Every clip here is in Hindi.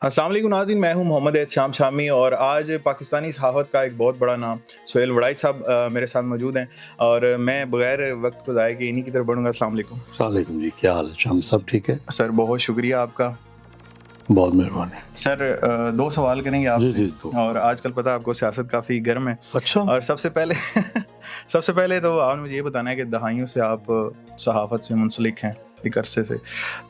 अस्सलाम वालेकुम नाज़रीन, मैं हूं मोहम्मद एहतशाम शामी और आज पाकिस्तानी सहाफ़त का एक बहुत बड़ा नाम सुहेल वड़ाई साहब मेरे साथ मौजूद हैं और मैं बगैर वक्त को ज़ाया किए इन्हीं की तरफ बढ़ूँगा। अस्सलाम वालेकुम। वालेकुम जी, क्या हाल है? शाम सब ठीक है? सर बहुत शुक्रिया आपका। बहुत मेहरबानी। सर दो सवाल करेंगे जी, आपसे जी, तो और आजकल पता है आपको सियासत काफ़ी गर्म है अच्छा, और सबसे पहले सबसे पहले तो आपने मुझे ये बताना है कि दहाइयों से आप सहाफ़त से मुंसलिक हैं एक अरसे से,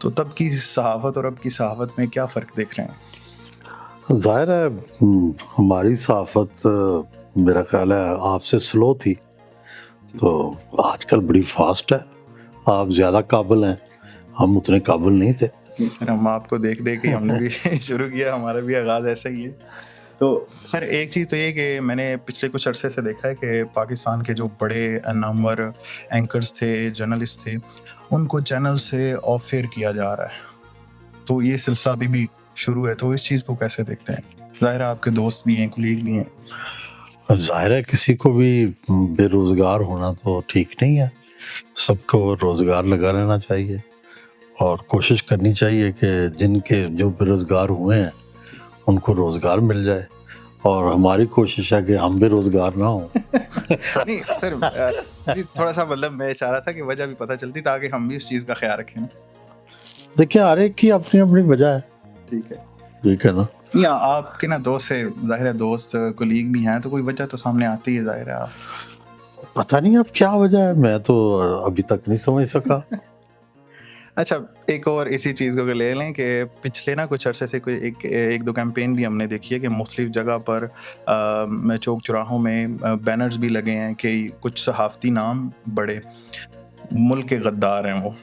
तो तब की सहाफ़त और अब की सहाफ़त में क्या फ़र्क देख रहे हैं? ज़ाहिर है हमारी सहाफ़त मेरा ख़्याल है आपसे स्लो थी, तो आजकल बड़ी फ़ास्ट है। आप ज़्यादा काबिल हैं, हम उतने काबिल नहीं थे। जी सर, हम आपको देख देख के हमने भी शुरू किया, हमारा भी आगाज़ ऐसा ही है। तो सर एक चीज़ तो ये कि मैंने पिछले कुछ अरसे से देखा है कि पाकिस्तान के जो बड़े नामवर एंकर्स थे, जर्नलिस्ट थे, उनको चैनल से ऑफ एयर किया जा रहा है। तो ये सिलसिला अभी भी शुरू है, तो इस चीज़ को कैसे देखते हैं? ज़ाहिर है आपके दोस्त भी हैं, कुलीग भी हैं। ज़ाहिर है किसी को भी बेरोज़गार होना तो ठीक नहीं है। सबको रोज़गार लगा रहना चाहिए और कोशिश करनी चाहिए कि जिनके जो बेरोज़गार हुए हैं, उनको रोज़गार मिल जाए और हमारी कोशिश है कि हम बेरोज़गार ना हों। नहीं सर जी थोड़ा-सा मतलब मैं चाह रहा था कि वजह भी पता चलती ताकि हम भी इस चीज़ का ख़्याल रखें। देखिए, हर एक की अपनी-अपनी वजह है, ठीक है। ठीक है ना? या आपके ना दोस्त से ज़ाहिर है दोस्त कुलीग भी हैं, तो कोई वजह तो सामने आती है ज़ाहिर है आप पता नहीं अब क्या वजह है, मैं तो अभी तक नहीं समझ सका। अच्छा, एक और इसी चीज़ को अगर ले लें कि पिछले ना कुछ अरसे से कोई एक दो कैंपेन भी हमने देखी है कि मुख्तलिफ जगह पर चौक चौराहों में बैनर्स भी लगे हैं कि कुछ सहाफ़ती नाम बड़े मुल्क के गद्दार हैं वो।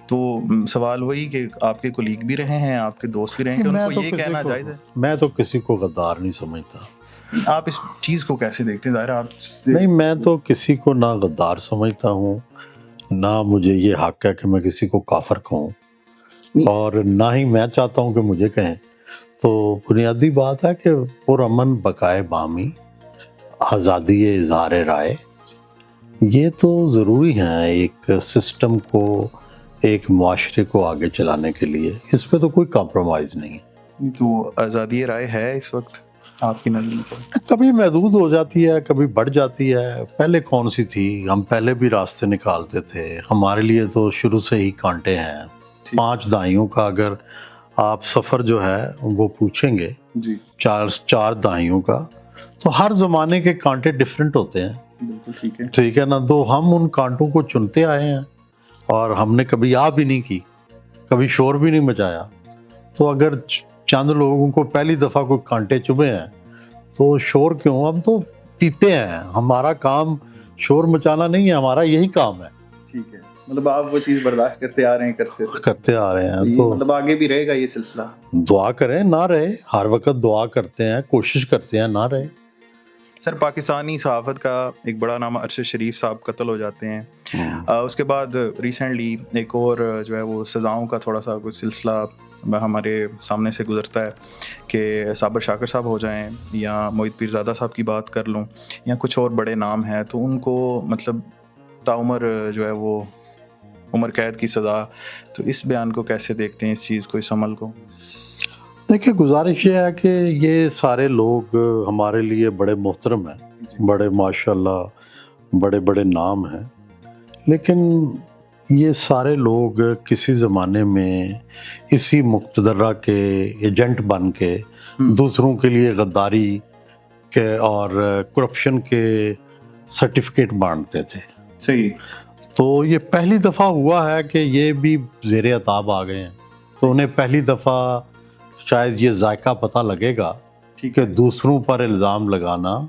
तो सवाल वही कि आपके कुलीग भी रहे हैं, आपके दोस्त भी रहे हैं कि उनको ये कहना जायज़ है? मैं तो किसी को गद्दार नहीं समझता। आप इस चीज़ को कैसे देखते हैं? ज़ाहिर है आपसे नहीं, मैं तो किसी को ना गद्दार समझता हूँ, ना मुझे ये हक है कि मैं किसी को काफ़िर कहूँ और ना ही मैं चाहता हूँ कि मुझे कहें। तो बुनियादी बात है कि पुरअमन बक़ाए बामी, आज़ादी इज़हार राय, ये तो ज़रूरी है एक सिस्टम को, एक मुआशरे को आगे चलाने के लिए। इस पे तो कोई कॉम्प्रोमाइज़ नहीं है। तो आज़ादी राय है इस वक़्त आपकी नज़र में? कभी महदूद हो जाती है, कभी बढ़ जाती है। पहले कौन सी थी? हम पहले भी रास्ते निकालते थे। हमारे लिए तो शुरू से ही कांटे हैं। 5 दाइयों का अगर आप सफ़र जो है वो पूछेंगे, जी। 4 दाइयों का, तो हर ज़माने के कांटे डिफरेंट होते हैं। बिल्कुल ठीक है। ठीक है ना? तो हम उन कांटों को चुनते आए हैं और हमने कभी आ भी नहीं की, कभी शोर भी नहीं मचाया। तो अगर चंद लोगों को पहली दफ़ा कोई कांटे चुभे हैं, तो शोर क्यों? हम तो पीते हैं, हमारा काम शोर मचाना नहीं है, हमारा यही काम है। ठीक है। मतलब आप वो चीज़ बर्दाश्त करते आ रहे हैं करते आ रहे हैं, तो तो मतलब आगे भी रहेगा ये सिलसिला? दुआ करें ना रहे, हर वक़्त दुआ करते हैं, कोशिश करते हैं ना रहे। सर पाकिस्तानी सहाफ़त का एक बड़ा नाम अरशद शरीफ साहब कत्ल हो जाते हैं। उसके बाद रिसेंटली एक और जो है वो सज़ाओं का थोड़ा-सा कुछ सिलसिला हमारे सामने से गुज़रता है कि साबर शाकिर साहब हो जाएँ या मोहित पीरज़ादा साहब की बात कर लूँ या कुछ और बड़े नाम हैं, तो उनको मतलब ताउम्र जो है वो उम्र कैद की सज़ा, तो इस बयान को कैसे देखते हैं, इस चीज़ को, इस अमल को? देखिए, गुज़ारिश ये है कि ये सारे लोग हमारे लिए बड़े मोहतरम हैं, बड़े माशाअल्लाह बड़े-बड़े नाम हैं। लेकिन ये सारे लोग किसी ज़माने में इसी मुक़तदरा के एजेंट बन के दूसरों के लिए गद्दारी के और करप्शन के सर्टिफिकेट बाँटते थे। सही। तो ये पहली दफ़ा हुआ है कि ये भी ज़ेरे अताब आ गए हैं। तो उन्हें पहली दफ़ा शायद ये ज़ायक़ा पता लगेगा कि दूसरों पर इल्ज़ाम लगाना,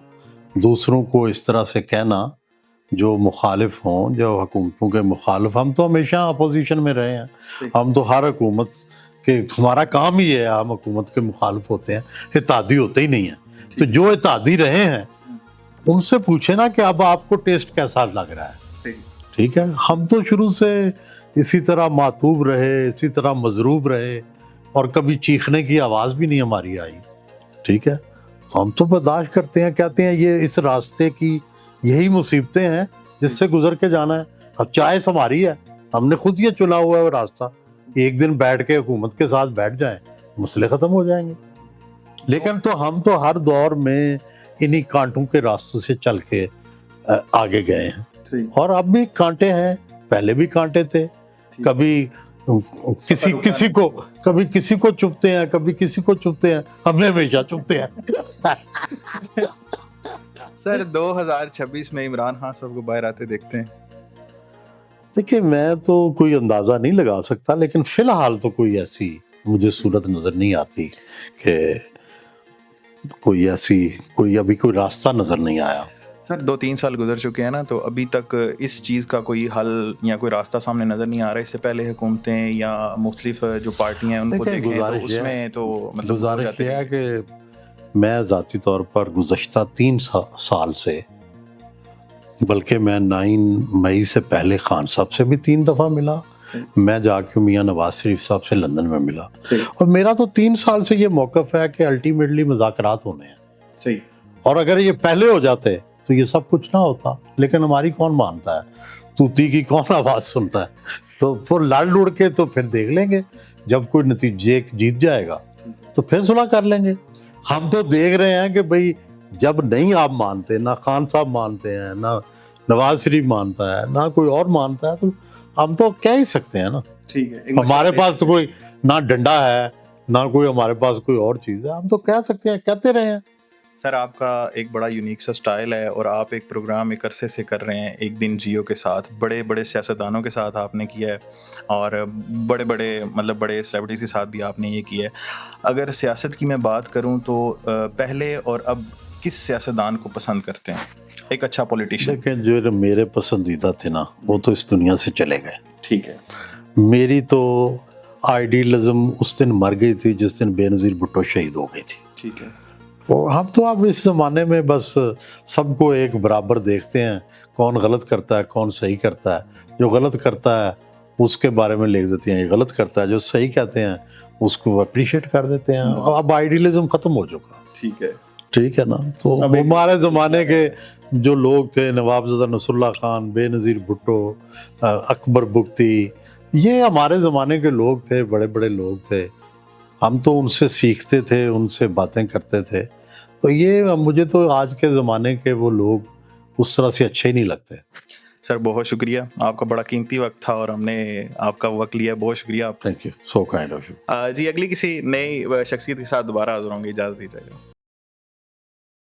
दूसरों को इस तरह से कहना जो मुखालिफ हों, जो हुकूमतों के मुखालिफ। हम तो हमेशा अपोजिशन में रहे हैं, हम तो हर हुकूमत के, हमारा काम ही है, हम हुकूमत के मुखालिफ होते हैं, इत्तेहादी होते ही नहीं हैं। तो जो इत्तेहादी रहे हैं उनसे पूछे ना कि अब आपको टेस्ट कैसा लग रहा है। ठीक है, हम तो शुरू से इसी तरह मातूब रहे, इसी तरह मजरूब रहे और कभी चीखने की आवाज़ भी नहीं हमारी आई। ठीक है, हम तो बर्दाश्त करते हैं, कहते हैं ये इस रास्ते की यही मुसीबतें हैं जिससे गुजर के जाना है। अब चॉइस हमारी है, हमने खुद ये चुना हुआ है वो रास्ता। एक दिन बैठ के हुकूमत के साथ बैठ जाएं मसले ख़त्म हो जाएंगे। लेकिन तो हम तो हर दौर में इन्हीं कांटों के रास्ते से चल के आगे गए हैं, और अब भी कांटे हैं, पहले भी कांटे थे। कभी कभी किसी को चुभते हैं, कभी किसी को चुभते हैं, हमने हमेशा चुभते हैं। सर 2026 में इमरान खान साहब को बाहर आते देखते हैं? देखिए, मैं तो कोई अंदाजा नहीं लगा सकता, लेकिन फिलहाल तो कोई ऐसी मुझे सूरत नजर नहीं आती कि कोई अभी कोई रास्ता नजर नहीं आया। सर 2-3 साल गुजर चुके हैं ना, तो अभी तक इस चीज़ का कोई हल या कोई रास्ता सामने नज़र नहीं आ रहा। इससे पहले हुकूमतें या मुख्तलिफ जो पार्टियां हैं उनको देखें तो उसमें तो मतलब गुजारिश है कि मैं ज़ाती तौर पर गुज़श्ता 3 साल से, बल्कि मैं 9 मई से पहले खान साहब से भी 3 दफ़ा मिला, मैं जाके मियाँ नवाज शरीफ साहब से लंदन में मिला, और मेरा तो 3 साल से ये मौक़िफ़ है कि अल्टीमेटली मुज़ाकरात होने हैं। सही। और अगर ये पहले हो जाते तो ये सब कुछ ना होता, लेकिन हमारी कौन मानता है, तूती की कौन आवाज़ सुनता है। तो फिर लड़ लुड़ के तो फिर देख लेंगे, जब कोई नतीजे जीत जाएगा तो फिर सुलह कर लेंगे। हम तो देख रहे हैं कि भाई जब नहीं आप मानते, ना खान साहब मानते हैं, ना नवाज शरीफ मानता है, ना कोई और मानता है, तो हम तो कह ही सकते हैं ना। ठीक है, हमारे पास तो कोई ना डंडा है, ना कोई हमारे पास कोई और चीज़ है, हम तो कह सकते हैं, कहते रहे हैं। सर आपका एक बड़ा यूनिक सा स्टाइल है, और आप एक प्रोग्राम एक अरसे से कर रहे हैं, एक दिन जियो के साथ, बड़े बड़े सियासतदानों के साथ आपने किया है, और बड़े बड़े मतलब बड़े सेलिब्रिटीज़ के साथ भी आपने ये किया है। अगर सियासत की मैं बात करूं तो पहले और अब किस सियासतदान को पसंद करते हैं, एक अच्छा पॉलिटिशियन? देखिए, जो मेरे पसंदीदा थे ना, वो तो इस दुनिया से चले गए। ठीक है। मेरी तो आइडियलिज्म उस दिन मर गई थी जिस दिन बेनज़ीर भुट्टो शहीद हो गई थी। ठीक है। हम तो अब इस ज़माने में बस सबको एक बराबर देखते हैं, कौन गलत करता है, कौन सही करता है। जो गलत करता है उसके बारे में लिख देते हैं ये गलत करता है, जो सही कहते हैं उसको अप्रिशिएट कर देते हैं। अब आइडियलिज्म ख़त्म हो चुका। ठीक है ना। तो हमारे ज़माने के जो लोग थे, नवाबज़ादा नसरुल्लाह खान, बेनज़ीर भुट्टो, अकबर बुख्ती, ये हमारे ज़माने के लोग थे, बड़े बड़े लोग थे। हम तो उनसे सीखते थे, उनसे बातें करते थे। तो ये मुझे तो आज के ज़माने के वो लोग उस तरह से अच्छे ही नहीं लगते। सर बहुत शुक्रिया, आपका बड़ा कीमती वक्त था और हमने आपका वक्त लिया, बहुत शुक्रिया। Thank you, so kind of you. जी, अगली किसी नई शख्सियत के साथ दोबारा हाज़िर होंगे, इजाज़त दीजिएगा।